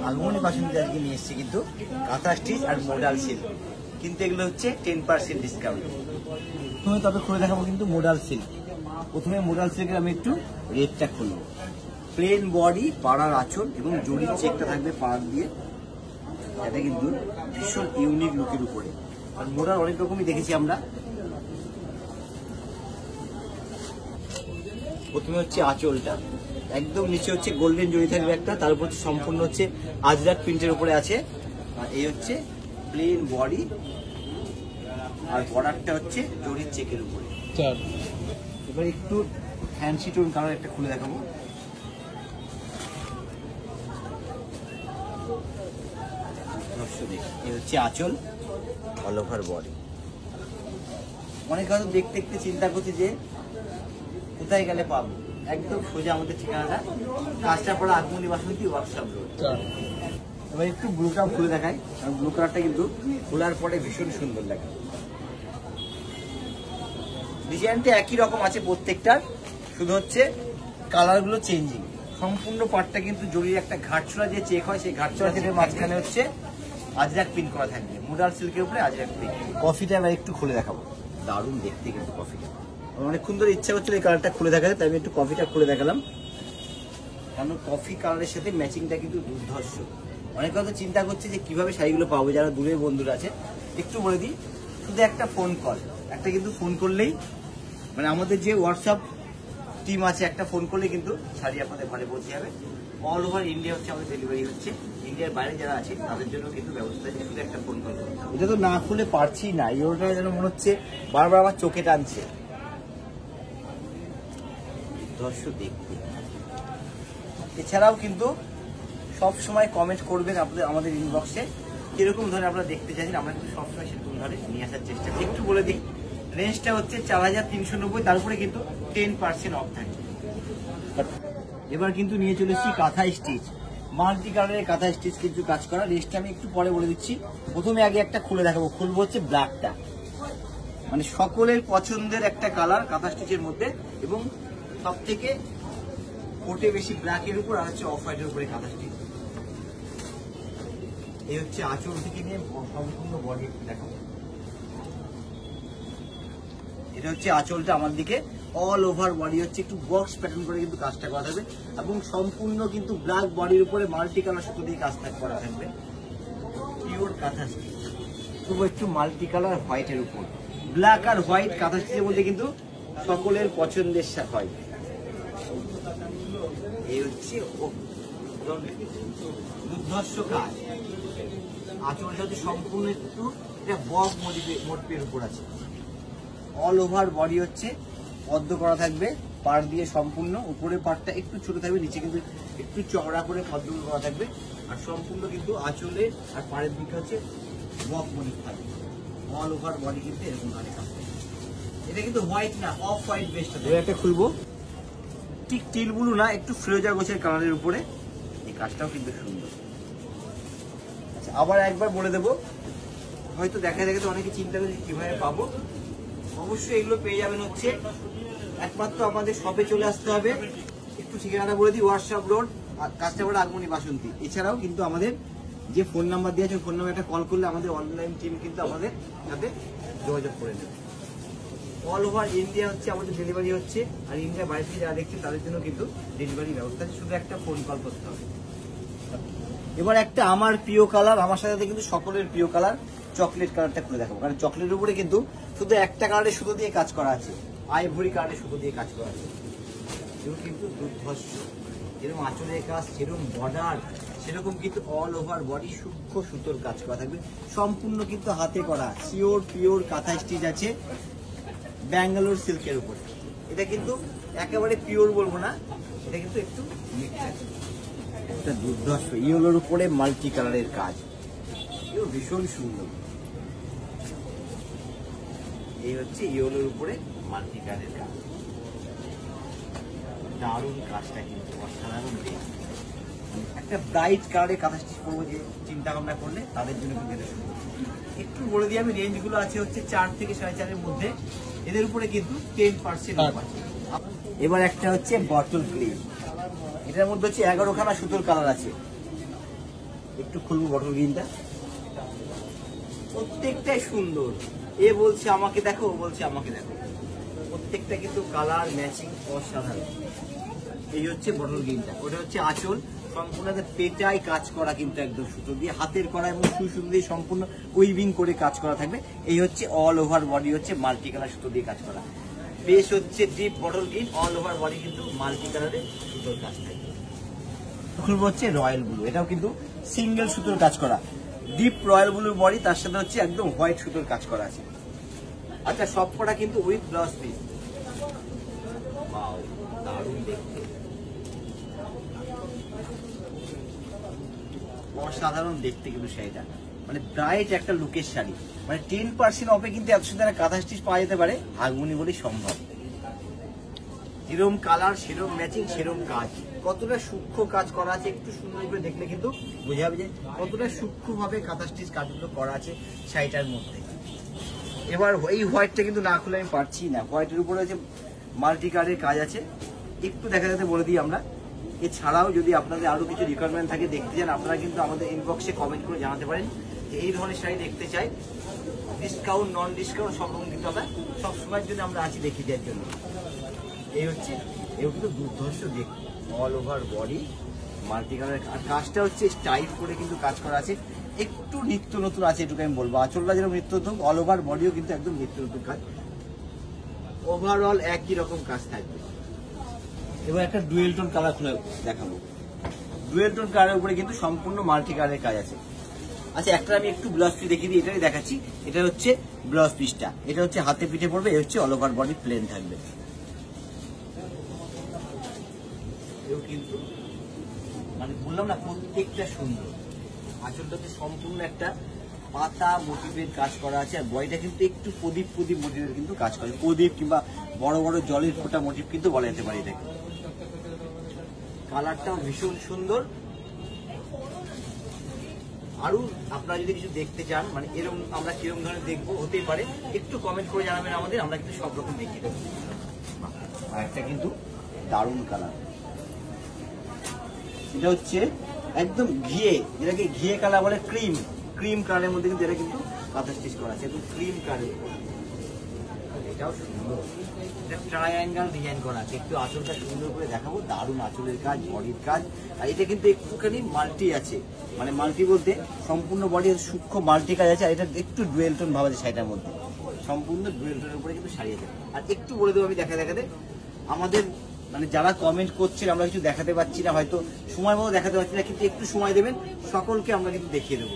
আগমনী বাসন্তী আজকে নিয়ে এসেছি কিন্তু কাঁথা স্টিচ আর মোডাল সিল্ক, কিন্তু এগুলো হচ্ছে 10% ডিসকাউন্ট। প্রথমে তবে খুলে দেখাবো কিন্তু মোডাল সিল্ক। প্রথমে মোডাল সিল্কের আমি একটু রেটটা খুলবো। প্লেন বডি, পাড়ার আঁচল এবং জরির চেকটা থাকবে পাড় দিয়ে। এটা কিন্তু ভীষণ ইউনিক লুকের উপরে। আর মোডাল অনেক রকমই দেখেছি আমরা। প্রথমে হচ্ছে আঁচলটা, একদম নিচে হচ্ছে গোল্ডেন জরি থাকবে একটা, তার উপর সম্পূর্ণ হচ্ছে আজরাক প্রিন্টের উপরে আছে। আর এই হচ্ছে প্লেন বডি, আর বর্ডারটা হচ্ছে জরির চেকের উপরে। এবার একটু ফ্যান্সি টোন কালার একটা খুলে দেখাবো। এই হচ্ছে আঁচল, অল ওভার বডি। অনেক হয়তো দেখতে দেখতে চিন্তা করছি যে কোথায় গেলে পাবো, একদম সোজা আমাদের ঠিকানাটা কাঁচরাপাড়া আগমনী বাসন্তী ওয়ার্কশপ রোড। এবার একটু ব্লুটা খুলে দেখাই, কারণ ব্লু কালারটা কিন্তু খোলার পরে ভীষণ সুন্দর লাগে। ডিজাইনটা একই রকম আছে প্রত্যেকটার, শুধু হচ্ছে কালারগুলো চেঞ্জিং। সম্পূর্ণ পাটটা কিন্তু জরির একটা ঘাটছড়া যে চেক হয়, সেই ঘাটছড়া চেকের মাঝখানে হচ্ছে আজরাক প্রিন্ট করা থাকবে, মোডাল সিল্কের উপরে আজরাক প্রিন্ট। কফিটা এবার একটু খুলে দেখাবো, দারুণ দেখতে কিন্তু কফিটা। অনেকক্ষণ ধরে ইচ্ছা করছিল এই কালারটা খুলে দেখাতে, তাই আমি একটু কফিটা খুলে দেখালাম। কারণ কফি কালারের সাথে ম্যাচিংটা কিন্তু দুর্ধর্ষ। অনেকে হয়তো চিন্তা করছে যে কিভাবে শাড়িগুলো পাবো, যারা দূরের বন্ধুরা আছে। একটু বলে দিই, শুধু একটা ফোন কল, একটা কিন্তু ফোন করলেই, মানে আমাদের যে হোয়াটসঅ্যাপ টিম আছে, একটা ফোন করলে কিন্তু শাড়ি আপনাদের ঘরে পৌঁছে যাবে। অল ওভার ইন্ডিয়া হচ্ছে আমাদের ডেলিভারি হচ্ছে। ইন্ডিয়ার বাইরে যারা আছে তাদের জন্য কিন্তু ব্যবস্থা আছে, শুধু একটা ফোন কল। এটা তো না খুলে পারছি না, ইয়োটা যেন মনে হচ্ছে বারবার আমার চোখে টানছে। দর্শক দেখতে, এছাড়াও কিন্তু সব সময় কমেন্ট করবেন আপনাদের আমাদের ইনবক্সে, কিরকম ধরনের আপনারা দেখতে চাইছেন, আমরা কিন্তু সবসময় সেরকম ধরে নিয়ে আসার চেষ্টা করি। একটু বলে দিই, রেঞ্জটা হচ্ছে 4390, তারপরে কিন্তু 10% অফ থাকে। এবার কিন্তু নিয়ে চলে এসেছি কাঁথা স্টিচ, মাল্টি কালারের কাঁথা স্টিচ কিছু কাজ করা। রেঞ্জটা আমি একটু পরে বলে দিচ্ছি। প্রথমে আগে একটা খুলে দেখাবো, খুলবো হচ্ছে ব্ল্যাকটা, মানে সকলের পছন্দের একটা কালার কাঁথা স্টিচের মধ্যে, এবং সব থেকে কোটে বেশি ব্ল্যাকের উপর, আর হচ্ছে অফ হোয়াইটের উপরে কাঁথা স্টিচ। এই হচ্ছে আঁচল থেকে নিয়ে সম্পূর্ণ বডি দেখাবো। এটা হচ্ছে আঁচলটা আমার দিকে, অল ওভার বডি হচ্ছে একটু বক্স প্যাটার্ন করে কিন্তু কাজটা করা থাকবে, এবং সম্পূর্ণ কিন্তু ব্ল্যাক বডির উপরে মাল্টি কালার সুতো দিয়ে কাজটা করা থাকবে। পিওর কাঁথা স্টিচ, তবু একটু মাল্টি কালার হোয়াইটের উপর। ব্ল্যাক আর হোয়াইট কাঁথা স্টিচের মধ্যে কিন্তু সকলের পছন্দের হয়। এই হচ্ছে দুর্ধর্ষ কাজ। আঁচলটা হচ্ছে সম্পূর্ণ একটু এটা বক মোটিভের উপর আছে। অল ওভার বডি হচ্ছে পদ্ম করা থাকবে, পাড় দিয়ে সম্পূর্ণ। উপরের পাড়টা একটু ছোট থাকবে, নিচে কিন্তু একটু চওড়া করে পদ্ম করা থাকবে। আর সম্পূর্ণ কিন্তু আঁচলে আর পাড়ের দিকে হচ্ছে বক মোটিভ থাকবে। অল ওভার বডি কিন্তু এরকম ভাবে কাজ করবে। এটা কিন্তু হোয়াইট না, অফ হোয়াইট বেস্ট হবে। একটা খুলবো, ঠিক টিল ব্লু না, একটু ফিরোজা গোছের কালারের উপরে। এই কাজটাও কিন্তু সুন্দর। আচ্ছা, আবার একবার বলে দেবো, হয়তো দেখা দেখে তো অনেকে চিন্তা করে কিভাবে পাবো। অবশ্যই এগুলো পেয়ে যাবেন হচ্ছে একমাত্র আমাদের শপে চলে আসতে হবে। একটু ঠিকানাটা বলে দিই, ওয়ার্কশপ রোড, কাঁচরাপাড়া আগমনী বাসন্তী। এছাড়াও কিন্তু আমাদের যে ফোন নাম্বার দিয়েছে, ফোন নাম্বার একটা কল করলে আমাদের অনলাইন টিম কিন্তু আমাদের সাথে যোগাযোগ করে নেবে। অল ওভার ইন্ডিয়া হচ্ছে আমাদের ডেলিভারি হচ্ছে, আর ইন্ডিয়ার বাইরে থেকে যারা দেখছে তাদের জন্য কিন্তু ডেলিভারি ব্যবস্থা আছে, শুধু একটা ফোন কল করতে হবে। এবার একটা আমার প্রিয় কালার, আমার সাথে কিন্তু সকলের প্রিয় কালার চকলেট কালারটা খুলে দেখাবো। কারণ চকলেটের উপরে কিন্তু শুধু একটা কালারের সুতো দিয়ে কাজ করা আছে, আইভরি কালারের সুতো দিয়ে কাজ করা আছে। এগুলো কিন্তু দুর্ধর্ষ, যেরকম আঁচলের কাজ, সেরকম বর্ডার, সেরকম কিন্তু অল ওভার বডি সূক্ষ্ম সুতোর কাজ করা থাকবে। সম্পূর্ণ কিন্তু হাতে করা, পিওর কাঁথা স্টিচ আছে ব্যাঙ্গালোর সিল্কের উপরে। এটা কিন্তু একেবারে পিওর বলবো না, এটা কিন্তু একটু মিক্স আছে। একটা দুর্ধর্ষ ইয়েলোর উপরে মাল্টি কালারের কাজ, এও ভীষণ সুন্দর। এই হচ্ছে ইয়েলোর উপরে মাল্টি কালারের কাজ, দারুণ কাজটা কিন্তু অসাধারণ। একটা ব্রাইট কালারের কাঁথা স্টিচ করবো যে চিন্তা ভাবনা করলে তাদের জন্য কিন্তু এটা সুন্দর। একটু বলে দিই আমি, রেঞ্জগুলো আছে হচ্ছে 4 থেকে 4.5 এর মধ্যে। এদের উপরে কিন্তু 10% অফ আছে। এবার একটা হচ্ছে বটল ক্লিপ, এটার মধ্যে হচ্ছে 11খানা সুতোর কালার আছে। একটু খুলবো বটল গ্রিনটা, প্রত্যেকটাই সুন্দর। এ বলছে আমাকে দেখো, ও বলছে আমাকে দেখো, প্রত্যেকটা কিন্তু কালার ম্যাচিং অসাধারণ। এই হচ্ছে বটল গ্রিনটা, ওটা হচ্ছে আঁচল, সম্পূর্ণ পেটাই কাজ করা কিন্তু একদম সুতো দিয়ে, হাতের করা এবং সুই সুতো দিয়ে সম্পূর্ণ উইভিং করে কাজ করা থাকবে। এই হচ্ছে অল ওভার বডি হচ্ছে মাল্টি কালার সুতো দিয়ে কাজ করা। বেশ হচ্ছে deep bottle green, all over body কিন্তু মাল্টি কালারে সুতোর কাজ থাকবে। খুলবো হচ্ছে রয়্যাল ব্লু, এটাও কিন্তু সিঙ্গেল সুতোর কাজ করা, ডিপ রয়্যাল ব্লু বডি, তার সাথে হচ্ছে একদম হোয়াইট সুতোর কাজ করা আছে। আচ্ছা, সব কটা কিন্তু উইথ ব্লাউজ পিস। দারুণ দেখতে, অসাধারণ দেখতে কিন্তু শাড়িটা, মানে ব্রাইট একটা লুকের শাড়ি, মানে 10% অফে কিন্তু এত সুন্দর কাঁথা স্টিচ পাওয়া যেতে পারে, ভাগমনি বলেই সম্ভব। যেরকম কালার সেরকম ম্যাচিং সেরকম কাজ, কতটা সূক্ষ্ম কাজ করা আছে একটু সুন্দর করে দেখলে কিন্তু বোঝা যাবে যে কতটা সূক্ষ্মভাবে কাঁথা স্টিচ কাজগুলো করা আছে শাড়িটার মধ্যে। এবার এই হোয়াইটটা কিন্তু না খুলে আমি পারছি না, হোয়াইটের উপরে যে মাল্টি কালারের কাজ আছে, একটু দেখা যাতে বলে দিই আমরা। এছাড়াও যদি আপনাদের আরো কিছু রিকোয়ারমেন্ট থাকে দেখতে চান, আপনারা কিন্তু আমাদের ইনবক্সে কমেন্ট করে জানাতে পারেন যে এই ধরনের শাড়ি দেখতে চাই। ডিসকাউন্ট নন ডিসকাউন্ট সব রকম কিন্তু আমরা সবসময়ের জন্য আমরা আছি দেখিয়ে দেওয়ার জন্য। এই হচ্ছে, এও কিন্তু দুর্ধর্ষ দেখতে, অল ওভার বডি মাল্টি কালারের, আর কাজটা হচ্ছে স্টাইল করে কিন্তু কাজ করা আছে, একটু নিত্য নতুন আছে এটুকু আমি বলবো। আঁচলটা যেরকম নিত্য নতুন, অল ওভার বডিও কিন্তু একদম নিত্য নতুন কাজ, ওভারঅল একই রকম কাজ থাকবে। এবার একটা ডুয়েল টোন কালার খুলে দেখাবো, ডুয়েল টোন কালারের উপরে কিন্তু সম্পূর্ণ মাল্টি কালারের কাজ আছে। আচ্ছা, একটা আমি একটু ব্লাউজ পিস দেখিয়ে দিই, এটাই দেখাচ্ছি। এটা হচ্ছে ব্লাউজ পিসটা, এটা হচ্ছে হাতে পিঠে পড়বে, এটা হচ্ছে অল ওভার বডি প্লেন থাকবে। কিন্তু মানে বললাম না, প্রত্যেকটা সুন্দর। আঁচলটাতে সম্পূর্ণ একটা পাতা মোটিভের কাজ করা আছে, আর বডিটা কিন্তু একটু প্রদীপ প্রদীপ মোটিভের কিন্তু কাজ করে, প্রদীপ কিংবা বড় বড় জলের ফোঁটা মোটিভ কিন্তু বলা যেতে পারে এটাকে। কালারটাও ভীষণ সুন্দর। আরো আপনারা যদি কিছু দেখতে চান, মানে এরকম আমরা কিরকম ধরনের দেখবো হতেই পারে, একটু কমেন্ট করে জানাবেন আমাদের, আমরা কিন্তু সব রকম দেখিয়ে দেবো। আর একটা কিন্তু দারুণ কালার, এটা হচ্ছে একদম ঘিয়ে, যেটাকে ঘিয়ে কালার বলে, ক্রিম ক্রিম কালারের মধ্যে কিন্তু এটা কিন্তু কাঁথা স্টিচ করা আছে, একদম ক্রিম কালার। এটাও সুন্দর, এটা ট্রায়াঙ্গেল ডিজাইন করা আছে। একটু আঁচলটা সুন্দর করে দেখাবো, দারুণ আঁচলের কাজ, বডির কাজ। আর এটা কিন্তু একটুখানি মাল্টি আছে, মানে মাল্টি বলতে সম্পূর্ণ বডির সূক্ষ্ম মাল্টি কাজ আছে। আর এটা একটু ডুয়েল টোন ভাব আছে শাড়িটার মধ্যে, সম্পূর্ণ ডুয়েল টোনের উপরে কিন্তু শাড়ি আছে। আর একটু বলে দেবো আমি দেখাতে আমাদের মানে যারা কমেন্ট করছেন, আমরা কিছু দেখাতে পাচ্ছি না, হয়তো সময় মতো দেখাতে পাচ্ছি না, কিন্তু একটু সময় দেবেন, সকলকে আমরা কিন্তু দেখিয়ে দেবো।